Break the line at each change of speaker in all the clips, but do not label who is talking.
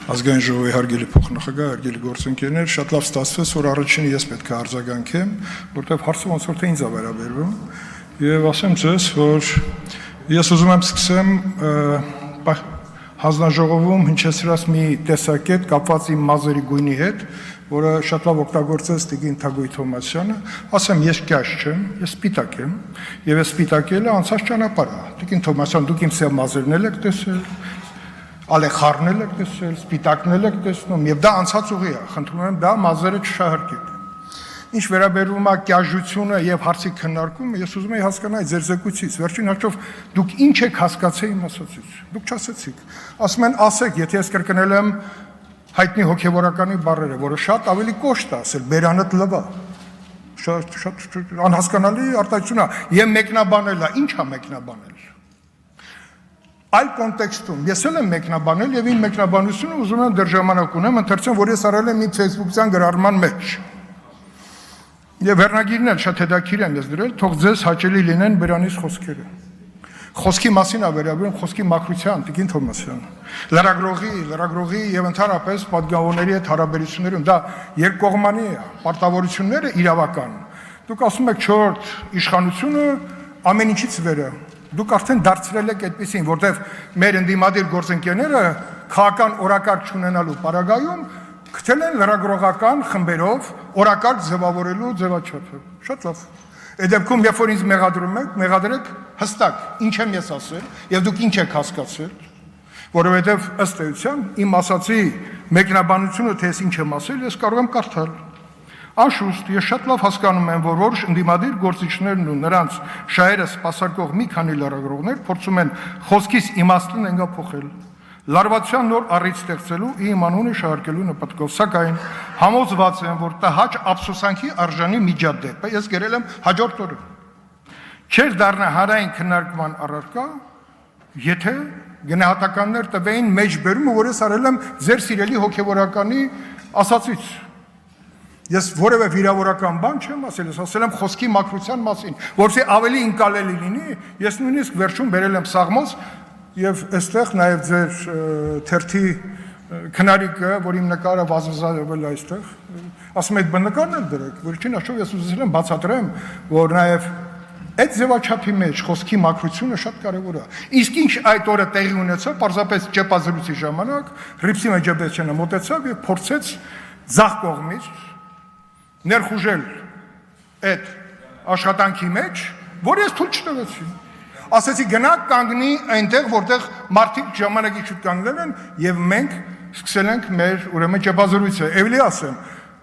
Ազգային ժողովի հարգելի փոխնախագահ, հարգելի գործընկերներ, շատ լավ ստացվեց, որ առաջինը ես պետք է արձագանքեմ, որտեղ հարցը ոնց որ թե ինձ է վերաբերվում, եւ ասեմ ձեզ, որ ես ուզում եմ սկսեմ հանձնաժողովում հնչեցրած մի տեսակետ կապված իմ մազերի գույնի հետ, որը շատ լավ օգտագործեց Տիկին Թագուհի Թոմասյանը, ասեմ ես կյաճ չեմ, ես սպիտակ եմ, եւ ես սպիտակելը անցած ճանապարհ է։ Տիկին Թոմասյան, դուք իմ սև մազերն եք տեսել, ալեխառնել եք տեսել, սպիտակնել եք տեսնում, եւ դա անցած ուղի է, խնդրում եմ դա մազերը չշահարկեք։ Ինչ վերաբերում է կյաժությունը եւ հարցի քննարկումը, ես ուզում եի հասկանալ ձեր զեկույցից, վերջին հաշվով դուք ինչ եք հասկացել իմ ասածից։ Դուք չասեցիք։ Ասում են, ասեք, եթե ես կրկնել եմ հայտնի հոգեվորականի բառերը, որը շատ ավելի կոշտ է ասել, բերանդ լվա։ Շատ անհասկանալի արտահայտություն է։ Եվ մեկնաբանել է, ի՞նչ է մեկնաբանել։ Այլ կոնտեքստում ես էլ եմ մեկնաբանել եւ իմ մեկնաբանությունը ուզում եմ դեռ ժամանակ ունեմ ընթերցեմ, որ ես արել եմ իմ Facebook-յան գրառման մեջ։ Եվ վերնագիրն էլ շատ հետաքրքիր եմ ես դրել, թող ձեզ հաճելի լինեն բերանից խոսքերը։ Խոսքի մասին է վերաբերում խոսքի մաքրության, Տիկին Թոմասյան։ Լրագրողի եւ ընդհանրապես պատգամավորների հետ հարաբերություններում դա երկկողմանի է, պարտավորությունները իրավական։ Դուք ասում եք 4 իշխանությունը ամեն ինչից վեր է։ Դուք արդեն դարձրել եք այդպեսին, որտեղ մեր ընդդիմադիր գործընկերները քաղաքական օրակարգ չունենալու պարագայում գտել են լրագրողական խմբերով օրակարգ ձևավորելու ձևաչափը։ Շատ լավ։ Այդ դեպքում, երբ որ ինձ մեղադրում եք, մեղադրեք հստակ, ինչ եմ ես ասել, եւ դուք ինչ եք հասկացել, որովհետեւ ըստ էության իմ ասացի մեկնաբանությունը, թե ես ինչ եմ ասել, ես կարող եմ կարդալ։ Անշուշտ, ես շատ լավ հասկանում եմ, որ որոշ ընդդիմադիր գործիչներն ու նրանց շահերը սպասարկող մի քանի լրագրողներ փորձում են խոսքիս իմաստն ընկափոխել, լարվածության նոր առիթ ստեղծելու իմ անունը շահարկելու նպատակով, սակայն համոզված եմ, որ տհաճ ափսոսանքի արժանի միջադեպը ես գրել եմ հաջորդ օրը։ Չէր դառնա հանրային քննարկման առարկա, եթե գնահատականներ տվեին մեջբերումը, որ ես արել եմ ձեր սիրելի հոգեվորականի ասածից։ Ես որևէ վիրավորական բան չեմ ասել, ես ասել եմ խոսքի մաքրության մասին, որովհետեւ ավելի ինկալելի լինի, ես նույնիսկ վերջում բերել եմ սաղմոս եւ այստեղ նաեւ ձեր թերթի քնարիկը, որ իմ նկարը վազվզավել այստեղ, ասում եք բնականն էլ դրեք, վերջին հաշվով ես ուզում եմ բացատրեմ, որ նաեւ այդ ձևաչափի մեջ խոսքի մաքրությունը շատ կարեւոր է։ Իսկ ինչ այդ օրը տեղի ունեցավ, պարզապես ճեպազրույցի ժամանակ Հռիփսիմե Ջեբեսյանը մոտեցավ եւ փորձեց ձախ կողմից ներխուժել այդ աշխատանքի մեջ, որ ես թույլ չտվեցի։ Ասեցի գնանք կանգնի այնտեղ, որտեղ մարդիկ ժամանակի շուտ կանգնել են եւ մենք սկսել ենք մեր ուրեմն ճեպազրույցը։ Էլի ասեմ,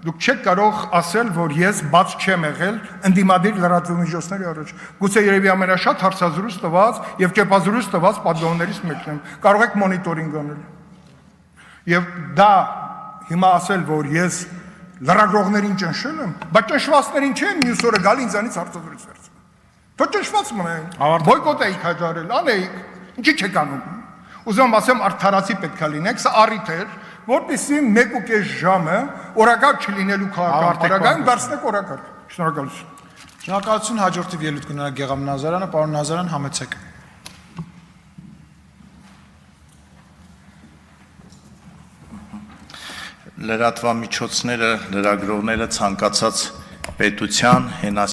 դուք չեք կարող ասել, որ ես բաց չեմ եղել ընդդիմադիր լրատվամիջոցների առաջ։ Գուցե երևի ամենաշատ հարցազրույց տված եւ ճեպազրույց տված պատգամավորներից մեկն եմ։ Կարող եք մոնիտորինգ անել։ Եվ դա հիմա ասել, որ ես լրագրողներին ճնշել եմ, բայց ճնշվածներին չեմ մյուս օրը գալ ինձանից հարցազրույց վերցնել։ Դու ճնշված մնայք, բոյկոտ էիք հայտարարել, անեիք, ինչի չեք անում։ Ուզում ասեմ արդարացի պետք է լինեք, սա առիթ էր, որպեսզի 1.5 ժամը օրակարգ չլինելու քաղաքական պարագայում դարձնեք օրակարգ։ Շնորհակալություն։
Շնորհակալություն, հաջորդիվ ելույթ կունենա Գեգամ Նազարյանը, պարոն Նազարյան, համեցեք։
Լրատվամիջոցները, լրագրողները ցանկացած պետության հենասյուն